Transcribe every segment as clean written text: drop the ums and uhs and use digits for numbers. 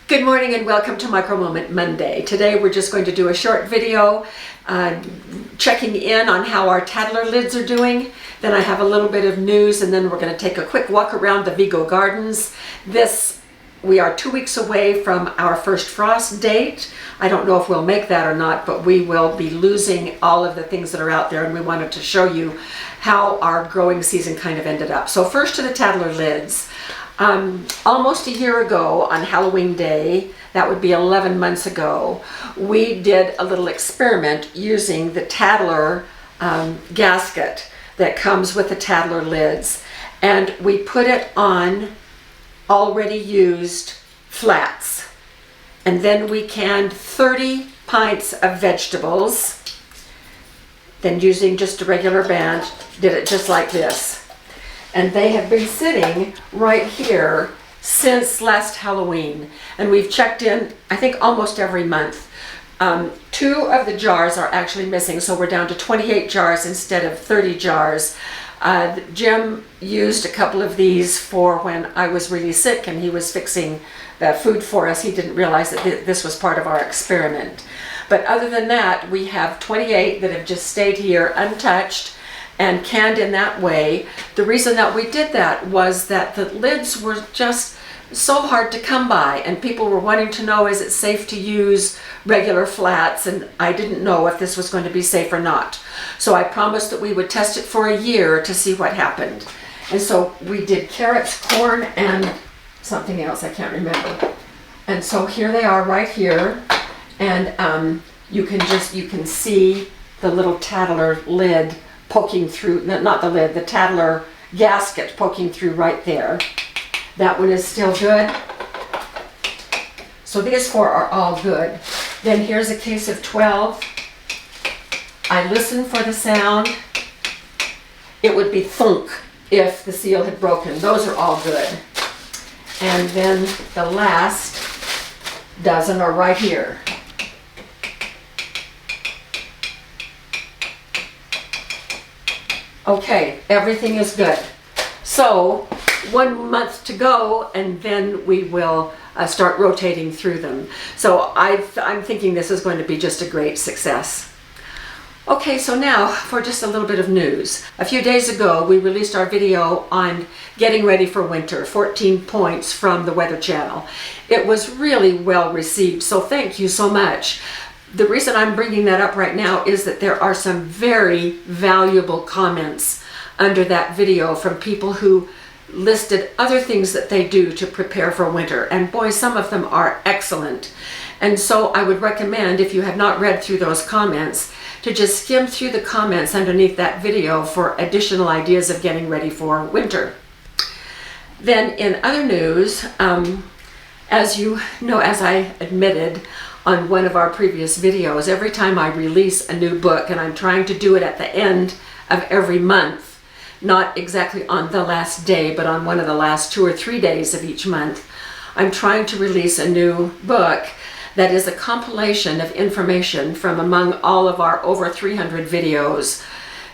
Good morning and welcome to MicroMoment Monday. Today we're just going to do a short video checking in on how our Tattler lids are doing. Then I have a little bit of news, and then we're going to take a quick walk around the Vego gardens. We are 2 weeks away from our first frost date. I don't know if we'll make that or not, but we will be losing all of the things that are out there, and we wanted to show you how our growing season kind of ended up. So first to the Tattler lids. Almost a year ago on Halloween Day, that would be 11 months ago, we did a little experiment using the Tattler gasket that comes with the Tattler lids, and we put it on already used flats, and then we canned 30 pints of vegetables, then using just a regular band did it just like this. And they have been sitting right here since last Halloween. And we've checked in, I think, almost every month. 2 of the jars are actually missing, so we're down to 28 jars instead of 30 jars. Jim used a couple of these for when I was really sick and he was fixing the food for us. He didn't realize that this was part of our experiment. But other than that, we have 28 that have just stayed here untouched and canned in that way. The reason that we did that was that the lids were just so hard to come by, and people were wanting to know, is it safe to use regular flats? And I didn't know if this was going to be safe or not. So I promised that we would test it for a year to see what happened. And so we did carrots, corn, and something else, I can't remember. And so here they are right here. And you can see the little Tattler lid poking through, not the lid, the Tattler gasket poking through right there. That one is still good. So these 4 are all good. Then here's a case of 12. I listened for the sound. It would be thunk if the seal had broken. Those are all good. And then the last dozen are right here. Okay, everything is good. So 1 month to go, and then we will start rotating through them. So I'm thinking this is going to be just a great success. Okay, so now for just a little bit of news. A few days ago, we released our video on getting ready for winter, 14 points from the Weather Channel. It was really well received, so thank you so much. The reason I'm bringing that up right now is that there are some very valuable comments under that video from people who listed other things that they do to prepare for winter. And boy, some of them are excellent. And so I would recommend, if you have not read through those comments, to just skim through the comments underneath that video for additional ideas of getting ready for winter. Then in other news, as you know, as I admitted on one of our previous videos, every time I release a new book, and I'm trying to do it at the end of every month, not exactly on the last day, but on one of the last 2 or 3 days of each month, I'm trying to release a new book that is a compilation of information from among all of our over 300 videos,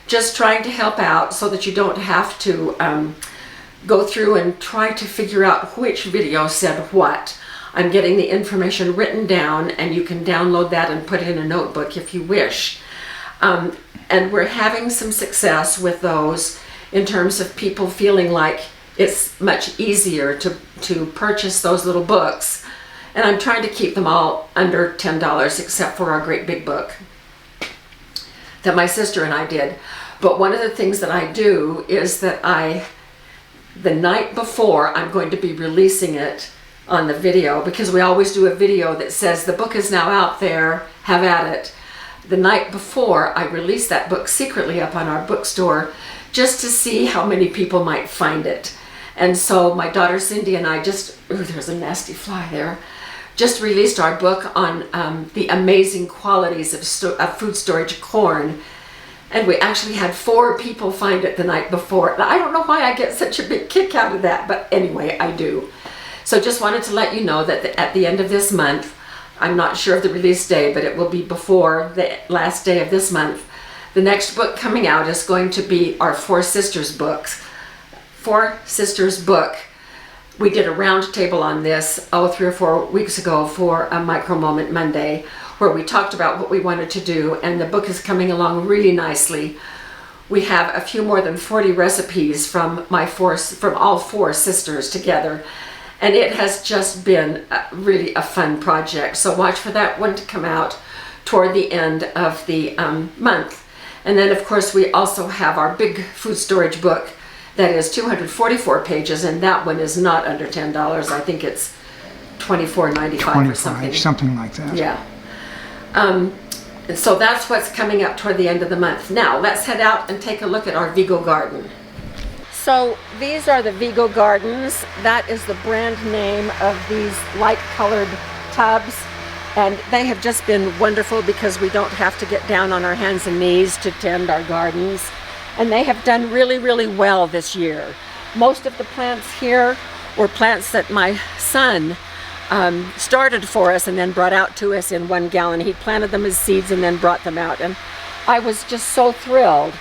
just trying to help out so that you don't have to go through and try to figure out which video said what. I'm getting the information written down, and you can download that and put it in a notebook if you wish. And we're having some success with those in terms of people feeling like it's much easier to purchase those little books. And I'm trying to keep them all under $10, except for our great big book that my sister and I did. But one of the things that I do is that the night before, I'm going to be releasing it on the video, because we always do a video that says the book is now out there, have at it. The night before, I release that book secretly up on our bookstore just to see how many people might find it. And so my daughter Cindy and I there's a nasty fly there, just released our book on the amazing qualities of food storage corn. And we actually had 4 people find it the night before. And I don't know why I get such a big kick out of that, but anyway, I do. So just wanted to let you know that at the end of this month, I'm not sure of the release day, but it will be before the last day of this month, the next book coming out is going to be our Four Sisters book We did a round table on this, 3 or 4 weeks ago for a MicroMoment Monday, where we talked about what we wanted to do, and the book is coming along really nicely. We have a few more than 40 recipes from all 4 sisters together, and it has just been really a fun project. So watch for that one to come out toward the end of the month. And then of course we also have our big food storage book that is 244 pages, and that one is not under $10. I think it's $24.95 or something. Something like that. Yeah. So that's what's coming up toward the end of the month. Now let's head out and take a look at our Vego garden. So these are the Vego gardens. That is the brand name of these light colored tubs. And they have just been wonderful because we don't have to get down on our hands and knees to tend our gardens. And they have done really, really well this year. Most of the plants here were plants that my son started for us and then brought out to us in 1 gallon. He planted them as seeds and then brought them out. And I was just so thrilled.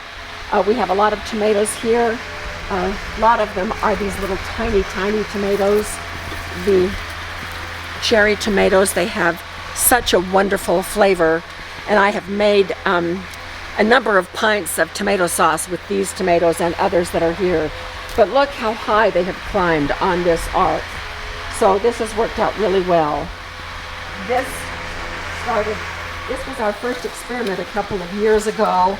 We have a lot of tomatoes here. A lot of them are these little tiny, tiny tomatoes. The cherry tomatoes, they have such a wonderful flavor. And I have made a number of pints of tomato sauce with these tomatoes and others that are here. But look how high they have climbed on this arc. So this has worked out really well. This was our first experiment a couple of years ago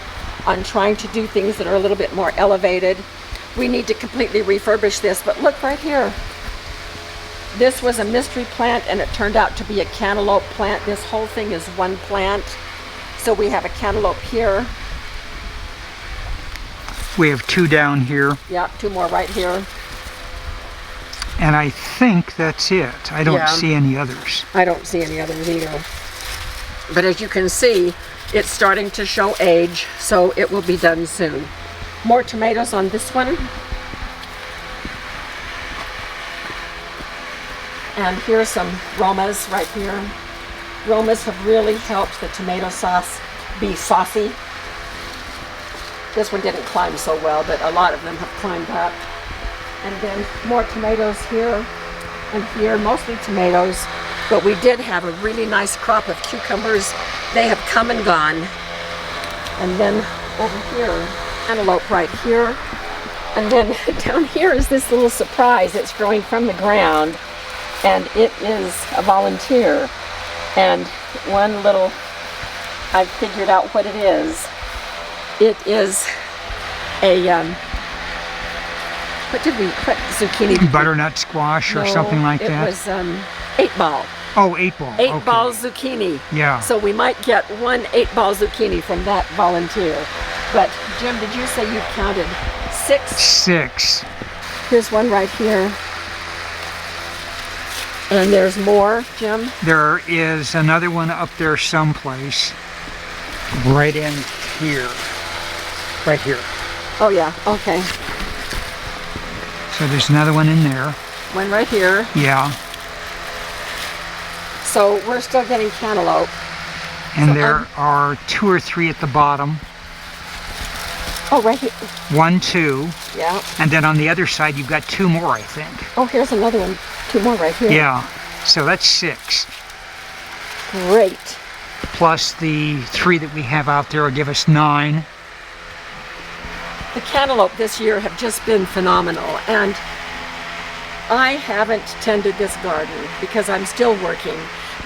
on trying to do things that are a little bit more elevated. We need to completely refurbish this, but look right here. This was a mystery plant and it turned out to be a cantaloupe plant. This whole thing is one plant. So we have a cantaloupe here. We have 2 down here. Yeah, 2 more right here. And I think that's it. I don't see any others. I don't see any others either. But as you can see, it's starting to show age, so it will be done soon. More tomatoes on this one. And here's some Romas right here. Romas have really helped the tomato sauce be saucy. This one didn't climb so well, but a lot of them have climbed up. And then more tomatoes here and here, mostly tomatoes. But we did have a really nice crop of cucumbers. They have come and gone. And then over here, cantaloupe right here. And then down here is this little surprise. It's growing from the ground, and it is a volunteer. And I've figured out what it is. It is a, what zucchini? Butternut squash or something like that? It was 8-ball. Oh, 8-ball. 8-ball zucchini. Yeah. So we might get 1 8-ball zucchini from that volunteer. But Jim, did you say you counted 6? 6. Here's one right here. And there's more, Jim? There is another one up there someplace. Right in here. Right here. Oh yeah, okay. So there's another one in there. One right here. Yeah. So we're still getting cantaloupe. And so there are 2 or 3 at the bottom. Oh, right here. 1, 2. Yeah. And then on the other side you've got 2 more, I think. Oh, here's another one. 2 more right here. Yeah. So that's 6. Great. Plus the 3 that we have out there will give us 9. The cantaloupe this year have just been phenomenal, and I haven't tended this garden because I'm still working.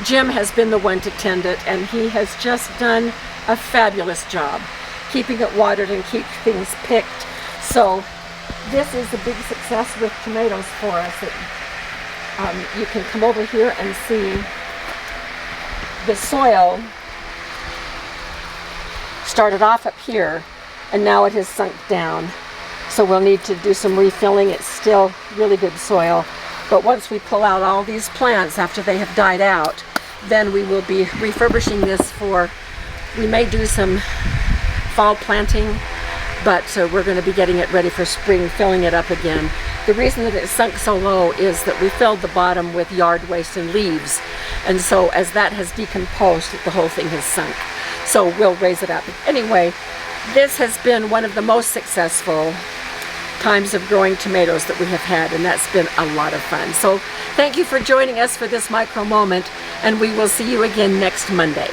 Jim has been the one to tend it, and he has just done a fabulous job keeping it watered and keep things picked. So this is a big success with tomatoes for us. You can come over here and see the soil started off up here and now it has sunk down. So we'll need to do some refilling. It's still really good soil. But once we pull out all these plants after they have died out, then we will be refurbishing this we may do some fall planting, but we're going to be getting it ready for spring, filling it up again. The reason that it sunk so low is that we filled the bottom with yard waste and leaves. And so as that has decomposed, the whole thing has sunk. So we'll raise it up. Anyway, this has been one of the most successful times of growing tomatoes that we have had, and that's been a lot of fun. So thank you for joining us for this micro moment, and we will see you again next Monday.